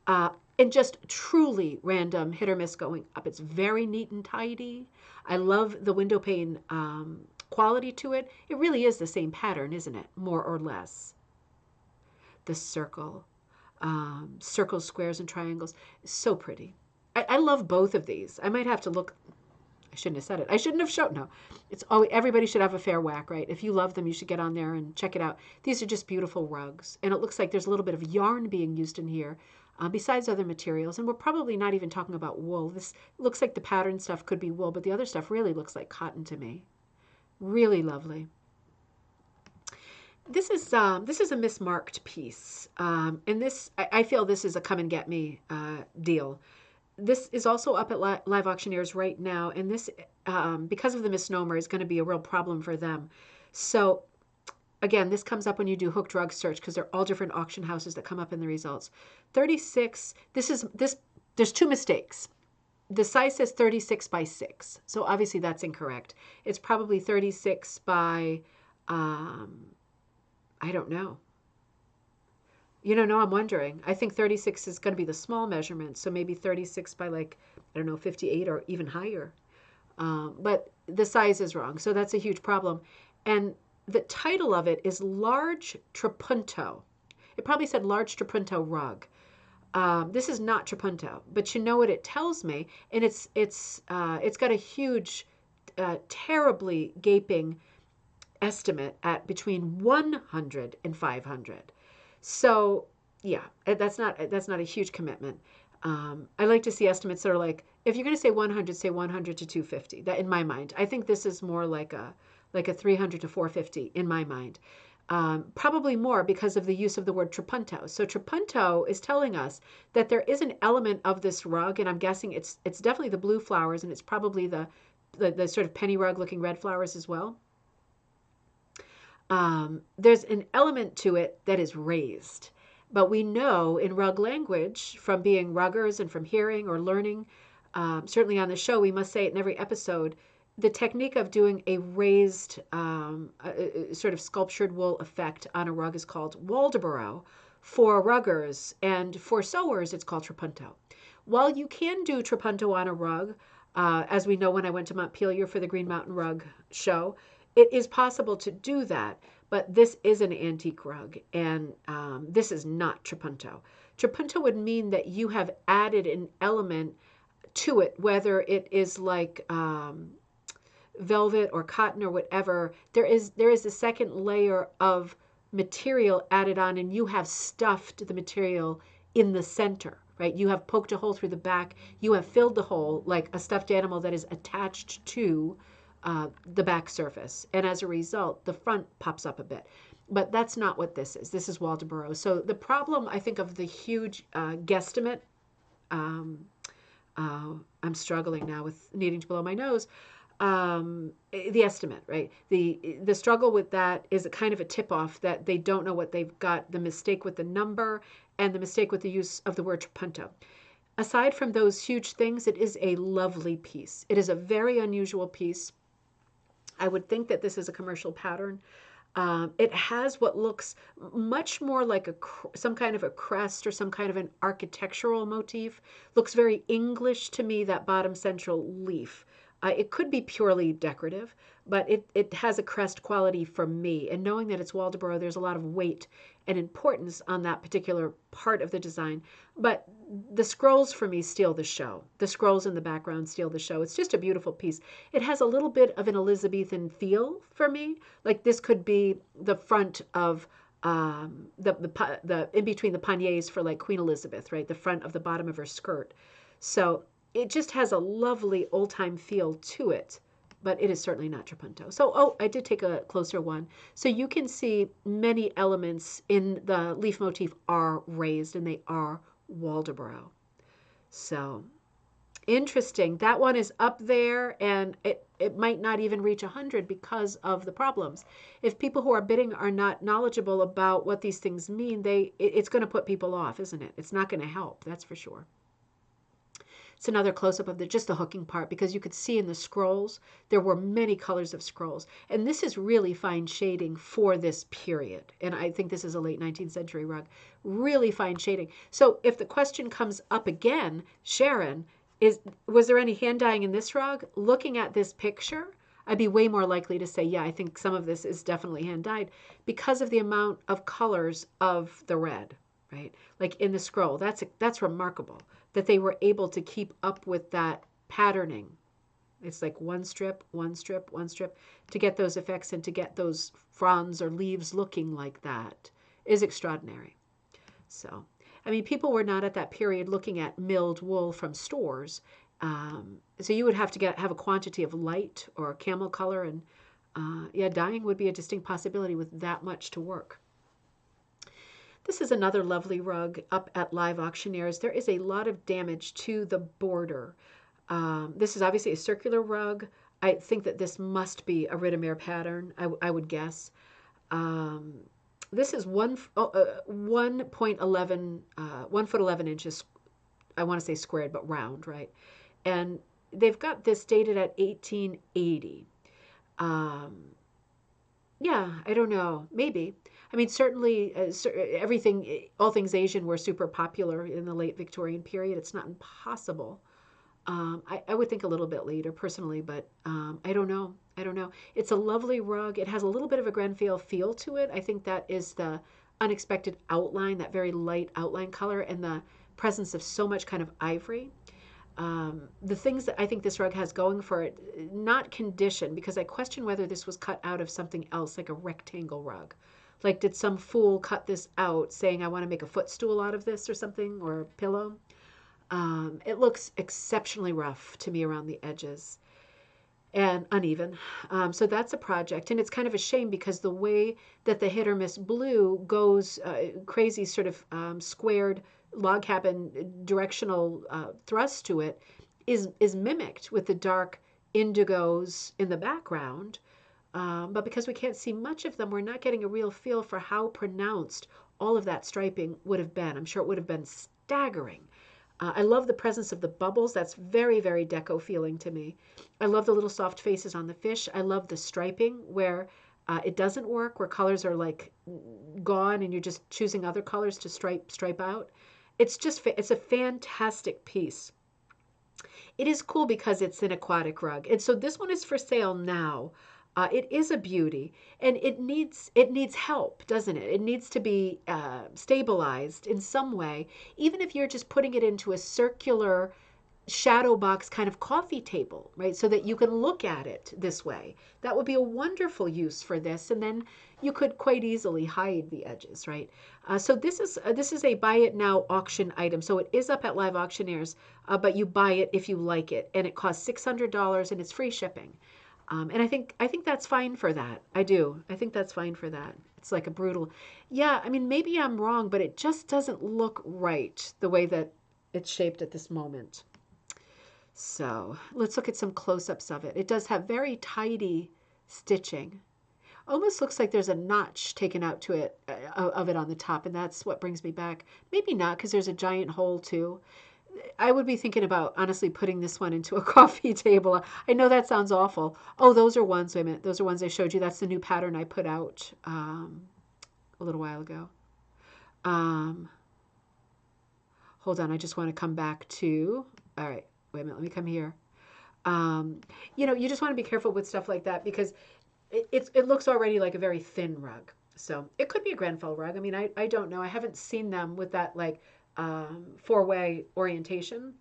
And just truly random hit or miss going up. It's very neat and tidy. I love the window pane quality to it. It really is the same pattern, isn't it? More or less. The circle, circles, squares, and triangles. So pretty. I love both of these. I might have to look. I shouldn't have said it. I shouldn't have shown. No, it's always, everybody should have a fair whack, right? If you love them, you should get on there and check it out. These are just beautiful rugs. And it looks like there's a little bit of yarn being used in here. Besides other materials, and we're probably not even talking about wool. This looks like the pattern stuff could be wool, but the other stuff really looks like cotton to me. Really lovely. This is a mismarked piece, and this I feel this is a come and get me deal. This is also up at Live Auctioneers right now, and this, because of the misnomer, is going to be a real problem for them. So again, this comes up when you do hooked rug search because they're all different auction houses that come up in the results. 36, there's two mistakes. The size says 36 by 6. So obviously that's incorrect. It's probably 36 by, I don't know. No, I'm wondering. I think 36 is going to be the small measurement. So maybe 36 by I don't know, 58 or even higher. But the size is wrong. So that's a huge problem. And the title of it is Large Trapunto. It probably said Large Trapunto Rug. This is not trapunto, but you know what it tells me, and it's got a huge, terribly gaping estimate at between 100 and 500. So yeah, that's not a huge commitment. I like to see estimates that are like, if you're going to say 100, say 100 to 250. That in my mind, I think this is more like a 300 to 450 in my mind. Probably more because of the use of the word trapunto. So trapunto is telling us that there is an element of this rug, and I'm guessing it's definitely the blue flowers, and it's probably the sort of penny rug looking red flowers as well. There's an element to it that is raised. But we know in rug language, from being ruggers and from hearing or learning, certainly on the show, we must say it in every episode, the technique of doing a raised sort of sculptured wool effect on a rug is called Waldoboro. For ruggers and for sewers, it's called trapunto. While you can do trapunto on a rug, as we know when I went to Montpelier for the Green Mountain Rug show, it is possible to do that, but this is an antique rug, and this is not trapunto. Trapunto would mean that you have added an element to it, whether it is like velvet or cotton or whatever. There is a second layer of material added on, and you have stuffed the material in the center, right? You have poked a hole through the back. You have filled the hole like a stuffed animal that is attached to the back surface, and as a result, the front pops up a bit. But that's not what this is. This is Waldoboro. So the problem, I think, of the huge guesstimate, I'm struggling now with needing to blow my nose. The estimate, right? The struggle with that is a kind of a tip-off that they don't know what they've got, the mistake with the number and the mistake with the use of the word trapunto. Aside from those huge things, it is a lovely piece. It is a very unusual piece. I would think that this is a commercial pattern. It has what looks much more like some kind of a crest or some kind of an architectural motif. Looks very English to me, that bottom central leaf. It could be purely decorative, but it has a crest quality for me. And knowing that it's Waldoboro, there's a lot of weight and importance on that particular part of the design. But the scrolls for me steal the show. The scrolls in the background steal the show. It's just a beautiful piece. It has a little bit of an Elizabethan feel for me. Like this could be the front of the in between the panniers for like Queen Elizabeth, right? The front of the bottom of her skirt. So it just has a lovely old time feel to it, but it is certainly not trapunto. So, oh, I did take a closer one. So you can see many elements in the leaf motif are raised, and they are Waldoboro. So interesting. That one is up there, and it might not even reach 100 because of the problems. If people who are bidding are not knowledgeable about what these things mean, it's going to put people off, isn't it? It's not going to help, that's for sure. It's another close-up of just the hooking part, because you could see in the scrolls, there were many colors of scrolls. And this is really fine shading for this period. And I think this is a late 19th century rug. Really fine shading. So if the question comes up again, Sharon, was there any hand dyeing in this rug? Looking at this picture, I'd be way more likely to say, yeah, I think some of this is definitely hand dyed because of the amount of colors of the red, right? Like in the scroll, that's remarkable that they were able to keep up with that patterning. It's like one strip, one strip, one strip to get those effects and to get those fronds or leaves looking like that is extraordinary. So, I mean, people were not at that period looking at milled wool from stores. So you would have to have a quantity of light or camel color, and yeah, dyeing would be a distinct possibility with that much to work. This is another lovely rug up at Live Auctioneers. There is a lot of damage to the border. This is obviously a circular rug. I think that this must be a Rudimere pattern, I would guess. This is 1.11, 1 foot 11 inches, I want to say squared, but round, right? And they've got this dated at 1880. Yeah, I don't know, maybe. I mean, certainly all things Asian were super popular in the late Victorian period. It's not impossible. I would think a little bit later personally, but I don't know. I don't know. It's a lovely rug. It has a little bit of a Grenfell feel to it. I think that is the unexpected outline, that very light outline color, and the presence of so much kind of ivory. The things that I think this rug has going for it, not condition, because I question whether this was cut out of something else, like a rectangle rug. Like, did some fool cut this out saying, I want to make a footstool out of this or something, or a pillow? It looks exceptionally rough to me around the edges and uneven. So that's a project. And it's kind of a shame because the way that the hit or miss blue goes crazy sort of squared log cabin directional thrust to it is mimicked with the dark indigos in the background. But because we can't see much of them, we're not getting a real feel for how pronounced all of that striping would have been. I'm sure it would have been staggering. I love the presence of the bubbles. That's very, very deco feeling to me. I love the little soft faces on the fish. I love the striping where it doesn't work, where colors are like gone and you're just choosing other colors to stripe out. It's a fantastic piece. It is cool because it's an aquatic rug. And so this one is for sale now. It is a beauty, and it needs help, doesn't it? It needs to be stabilized in some way, even if you're just putting it into a circular shadow box kind of coffee table, right? So that you can look at it this way. That would be a wonderful use for this, and then you could quite easily hide the edges, right? So this is a buy it now auction item. So it is up at Live Auctioneers, but you buy it if you like it, and it costs $600, and it's free shipping. And I think that's fine for that. I do. I think that's fine for that. It's like a brutal, yeah, I mean, maybe I'm wrong, but it just doesn't look right the way that it's shaped at this moment. So let's look at some close-ups of it. It does have very tidy stitching. Almost looks like there's a notch taken out to it of it on the top, and that's what brings me back. Maybe not, because there's a giant hole too. I would be thinking about, honestly, putting this one into a coffee table. I know that sounds awful. Oh, those are ones, wait a minute, those are ones I showed you. That's the new pattern I put out a little while ago. Hold on, I just want to come back to, all right, wait a minute, let me come here. You know, you just want to be careful with stuff like that because it looks already like a very thin rug. So it could be a Grenfell rug. I mean, I don't know. I haven't seen them with that like four-way orientation.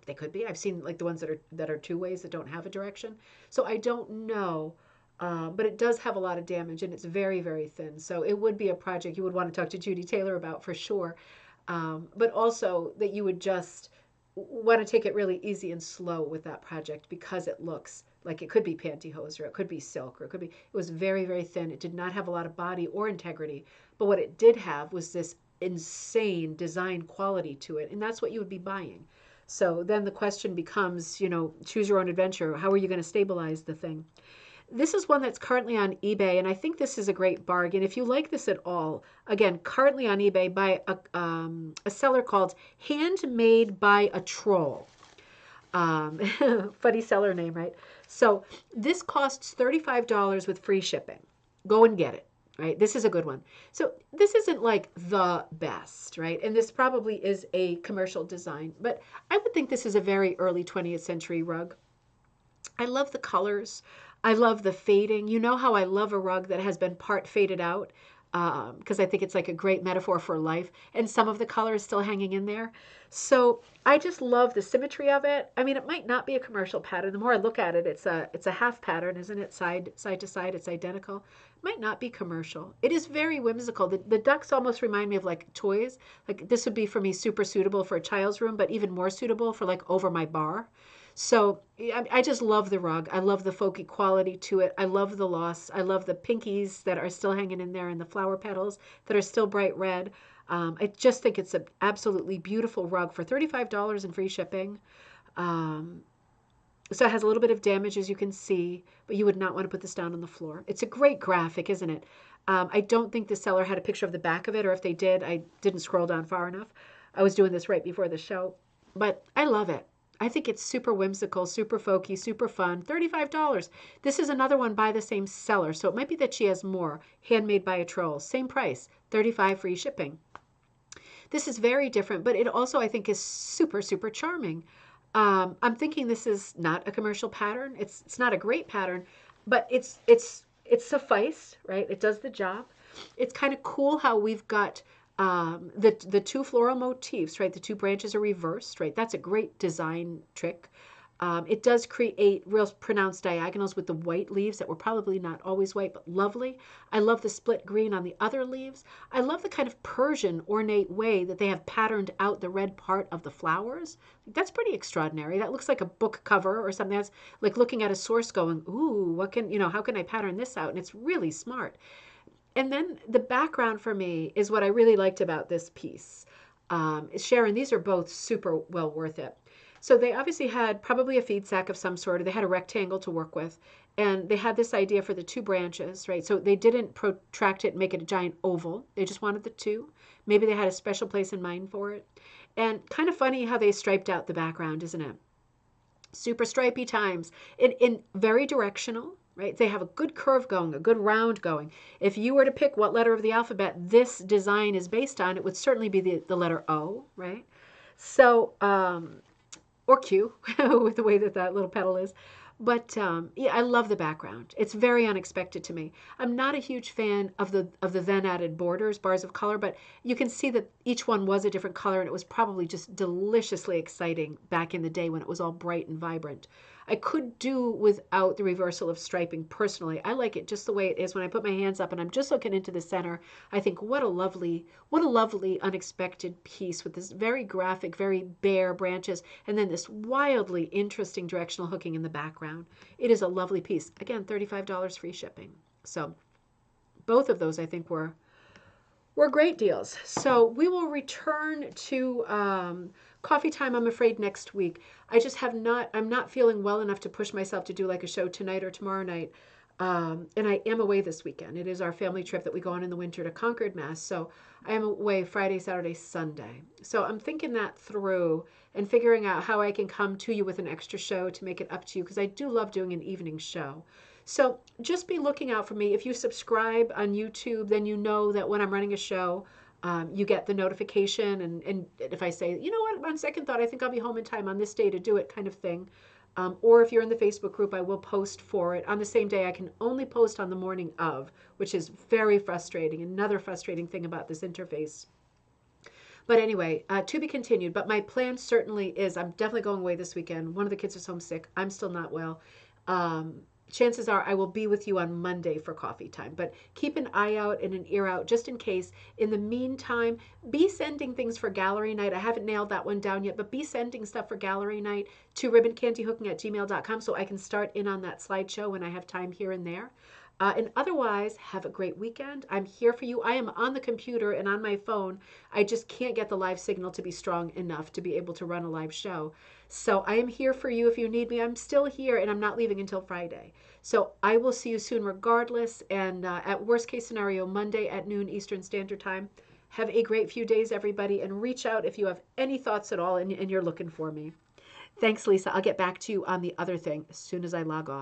They could be. I've seen like the ones that are two ways that don't have a direction. So I don't know. But it does have a lot of damage and it's very, very thin. So it would be a project you would want to talk to Judy Taylor about for sure. But also that you would just want to take it really easy and slow with that project because it looks like it could be pantyhose or it could be silk or it was very, very thin. It did not have a lot of body or integrity. But what it did have was this insane design quality to it. And that's what you would be buying. So then the question becomes, choose your own adventure. How are you going to stabilize the thing? This is one that's currently on eBay, and I think this is a great bargain. If you like this at all, again, currently on eBay by a seller called Handmade by a Troll. Funny seller name, right? So this costs $35 with free shipping. Go and get it, right? This is a good one. So this isn't like the best, right? And this probably is a commercial design, but I would think this is a very early 20th century rug. I love the colors. I love the fading. You know how I love a rug that has been part faded out because I think it's like a great metaphor for life. And some of the color is still hanging in there. So I just love the symmetry of it. I mean, it might not be a commercial pattern. The more I look at it, it's a half pattern, isn't it? Side to side, it's identical. It might not be commercial. It is very whimsical. The ducks almost remind me of like toys. Like this would be for me super suitable for a child's room, but even more suitable for like over my bar. So I just love the rug. I love the folky quality to it. I love the loss. I love the pinkies that are still hanging in there and the flower petals that are still bright red. I just think it's an absolutely beautiful rug for $35 and free shipping. So it has a little bit of damage, as you can see, but you would not want to put this down on the floor. It's a great graphic, isn't it? I don't think the seller had a picture of the back of it, or if they did, I didn't scroll down far enough. I was doing this right before the show, but I love it. I think it's super whimsical, super folky, super fun. $35. This is another one by the same seller, so it might be that she has more. Handmade by a Troll. Same price, $35 free shipping. This is very different, but it also, I think, is super, super charming. I'm thinking this is not a commercial pattern. It's not a great pattern, but it's sufficed, right? It does the job. It's kind of cool how we've got the two floral motifs, right? The two branches are reversed, right? That's a great design trick. It does create real pronounced diagonals with the white leaves that were probably not always white, but lovely. I love the split green on the other leaves. I love the kind of Persian ornate way that they have patterned out the red part of the flowers. That's pretty extraordinary. That looks like a book cover or something. That's like looking at a source going, ooh, how can I pattern this out? And it's really smart. And then the background for me is what I really liked about this piece. Sharon, these are both super well worth it. So they obviously had probably a feed sack of some sort, or they had a rectangle to work with. And they had this idea for the two branches, right? So they didn't protract it and make it a giant oval. They just wanted the two. Maybe they had a special place in mind for it. And kind of funny how they striped out the background, isn't it? Super stripy times. In very directional, right? They have a good curve going, a good round going. If you were to pick what letter of the alphabet this design is based on, it would certainly be the letter O, right? So, or Q, with the way that little petal is. But yeah, I love the background. It's very unexpected to me. I'm not a huge fan of the then added borders, bars of color, but you can see that each one was a different color, and it was probably just deliciously exciting back in the day when it was all bright and vibrant. I could do without the reversal of striping personally. I like it just the way it is. When I put my hands up and I'm just looking into the center, I think what a lovely unexpected piece with this very graphic, very bare branches, and then this wildly interesting directional hooking in the background. It is a lovely piece. Again, $35 free shipping. So both of those I think were great deals. So we will return to coffee time, I'm afraid, next week. I'm not feeling well enough to push myself to do like a show tonight or tomorrow night. And I am away this weekend. It is our family trip that we go on in the winter to Concord, Mass. So I am away Friday, Saturday, Sunday. So I'm thinking that through and figuring out how I can come to you with an extra show to make it up to you, because I do love doing an evening show. So just be looking out for me. If you subscribe on YouTube, then you know that when I'm running a show, you get the notification. And if I say, you know what, on second thought, I think I'll be home in time on this day to do it kind of thing, Or if you're in the Facebook group, I will post for it on the same day. I can only post on the morning of, which is very frustrating. Another frustrating thing about this interface. But anyway, to be continued. But my plan certainly is I'm definitely going away this weekend. One of the kids is homesick. I'm still not well. Um, Chances are I will be with you on Monday for coffee time. But keep an eye out and an ear out just in case. In the meantime, be sending things for gallery night. I haven't nailed that one down yet, but be sending stuff for gallery night to ribboncandyhooking@gmail.com so I can start in on that slideshow when I have time here and there. And otherwise, have a great weekend. I'm here for you. I am on the computer and on my phone. I just can't get the live signal to be strong enough to be able to run a live show. So I am here for you if you need me. I'm still here and I'm not leaving until Friday. So I will see you soon regardless. And at worst case scenario, Monday at noon Eastern Standard Time. Have a great few days, everybody, and reach out if you have any thoughts at all and you're looking for me. Thanks, Lisa. I'll get back to you on the other thing as soon as I log off.